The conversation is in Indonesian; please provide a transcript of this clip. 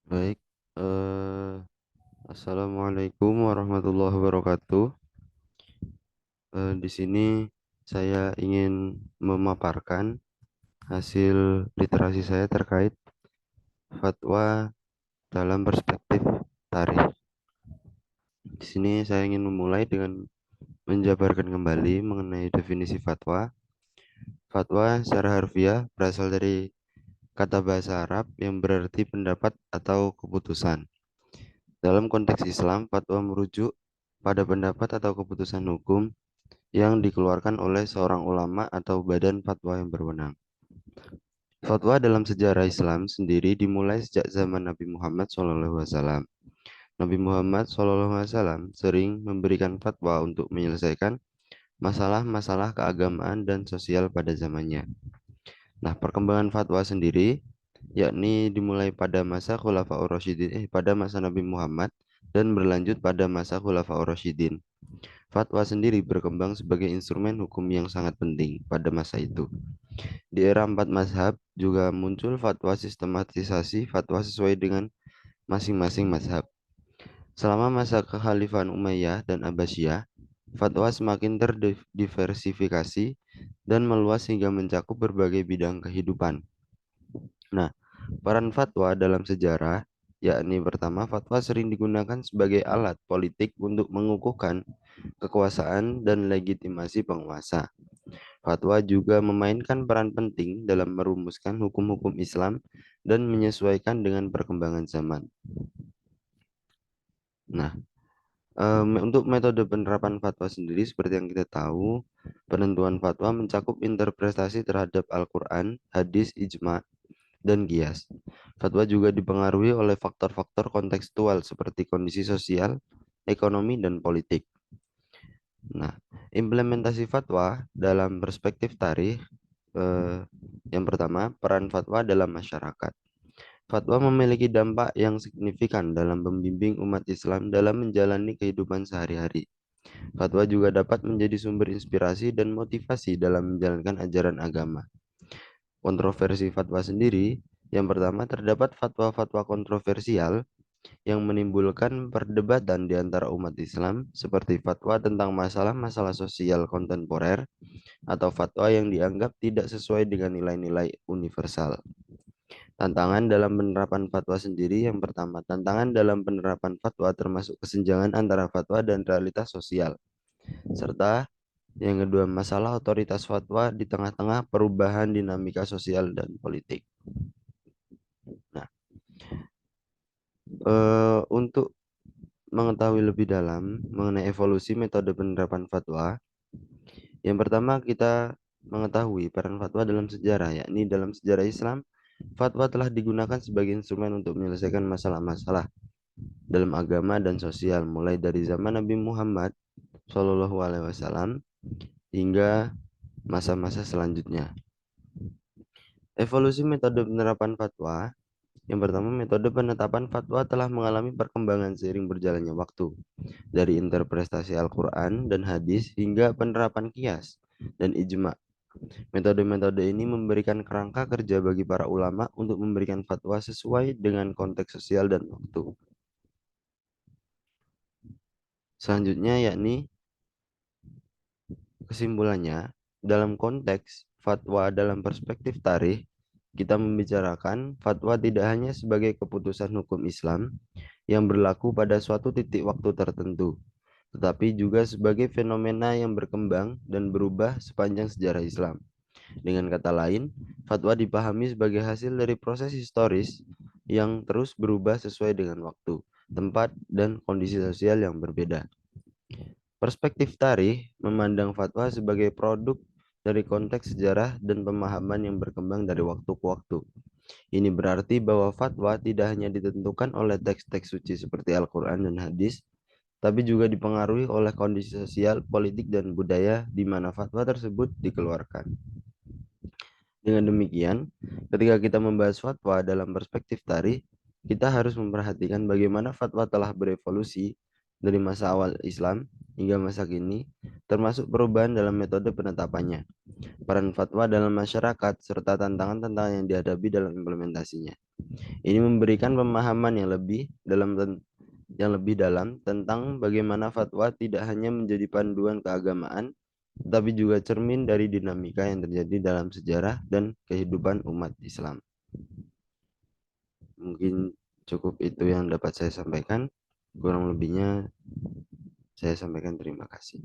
Baik, eh, Assalamualaikum warahmatullahi wabarakatuh. Di sini saya ingin memaparkan hasil literasi saya terkait fatwa dalam perspektif tarikh. Di sini saya ingin memulai dengan menjabarkan kembali mengenai definisi fatwa. Fatwa secara harfiah berasal dari kata bahasa Arab yang berarti pendapat atau keputusan. Dalam konteks Islam, fatwa merujuk pada pendapat atau keputusan hukum yang dikeluarkan oleh seorang ulama atau badan fatwa yang berwenang. Fatwa dalam sejarah Islam sendiri dimulai sejak zaman Nabi Muhammad SAW. Nabi Muhammad SAW sering memberikan fatwa untuk menyelesaikan masalah-masalah keagamaan dan sosial pada zamannya. Nah, perkembangan fatwa sendiri yakni dimulai pada masa Khulafaur Rasyidin, pada masa Nabi Muhammad dan berlanjut pada masa Khulafaur Rasyidin. Fatwa sendiri berkembang sebagai instrumen hukum yang sangat penting pada masa itu. Di era empat mazhab juga muncul fatwa sistematisasi fatwa sesuai dengan masing-masing mazhab. Selama masa kekhalifahan Umayyah dan Abbasiyah, fatwa semakin terdiversifikasi dan meluas hingga mencakup berbagai bidang kehidupan. Nah, peran fatwa dalam sejarah, yakni pertama, fatwa sering digunakan sebagai alat politik untuk mengukuhkan kekuasaan dan legitimasi penguasa. Fatwa juga memainkan peran penting dalam merumuskan hukum-hukum Islam dan menyesuaikan dengan perkembangan zaman. Nah, untuk metode penerapan fatwa sendiri, seperti yang kita tahu, penentuan fatwa mencakup interpretasi terhadap Al-Quran, hadis, ijma, dan qiyas. Fatwa juga dipengaruhi oleh faktor-faktor kontekstual seperti kondisi sosial, ekonomi, dan politik. Nah, implementasi fatwa dalam perspektif tarikh, eh, yang pertama, peran fatwa dalam masyarakat. Fatwa memiliki dampak yang signifikan dalam membimbing umat Islam dalam menjalani kehidupan sehari-hari. Fatwa juga dapat menjadi sumber inspirasi dan motivasi dalam menjalankan ajaran agama. Kontroversi fatwa sendiri, yang pertama terdapat fatwa-fatwa kontroversial yang menimbulkan perdebatan di antara umat Islam, seperti fatwa tentang masalah-masalah sosial kontemporer atau fatwa yang dianggap tidak sesuai dengan nilai-nilai universal. Tantangan dalam penerapan fatwa sendiri, yang pertama, tantangan dalam penerapan fatwa termasuk kesenjangan antara fatwa dan realitas sosial, serta yang kedua, masalah otoritas fatwa di tengah-tengah perubahan dinamika sosial dan politik. Nah, untuk mengetahui lebih dalam mengenai evolusi metode penerapan fatwa, yang pertama kita mengetahui peran fatwa dalam sejarah, yakni dalam sejarah Islam, fatwa telah digunakan sebagai instrumen untuk menyelesaikan masalah-masalah dalam agama dan sosial, mulai dari zaman Nabi Muhammad SAW hingga masa-masa selanjutnya. Evolusi metode penerapan fatwa. Yang pertama, metode penetapan fatwa telah mengalami perkembangan seiring berjalannya waktu, dari interpretasi Al-Quran dan hadis hingga penerapan qiyas dan ijma. Metode-metode ini memberikan kerangka kerja bagi para ulama untuk memberikan fatwa sesuai dengan konteks sosial dan waktu. Selanjutnya yakni kesimpulannya, dalam konteks fatwa dalam perspektif tarikh, kita membicarakan fatwa tidak hanya sebagai keputusan hukum Islam yang berlaku pada suatu titik waktu tertentu, tetapi juga sebagai fenomena yang berkembang dan berubah sepanjang sejarah Islam. Dengan kata lain, fatwa dipahami sebagai hasil dari proses historis yang terus berubah sesuai dengan waktu, tempat, dan kondisi sosial yang berbeda. Perspektif tarikh memandang fatwa sebagai produk dari konteks sejarah dan pemahaman yang berkembang dari waktu ke waktu. Ini berarti bahwa fatwa tidak hanya ditentukan oleh teks-teks suci seperti Al-Quran dan hadis, tapi juga dipengaruhi oleh kondisi sosial, politik, dan budaya di mana fatwa tersebut dikeluarkan. Dengan demikian, ketika kita membahas fatwa dalam perspektif tarikh, kita harus memperhatikan bagaimana fatwa telah berevolusi dari masa awal Islam hingga masa kini, termasuk perubahan dalam metode penetapannya, peran fatwa dalam masyarakat, serta tantangan-tantangan yang dihadapi dalam implementasinya. Ini memberikan pemahaman yang lebih dalam tentang bagaimana fatwa tidak hanya menjadi panduan keagamaan, tetapi juga cermin dari dinamika yang terjadi dalam sejarah dan kehidupan umat Islam. Mungkin cukup itu yang dapat saya sampaikan. Kurang lebihnya saya sampaikan terima kasih.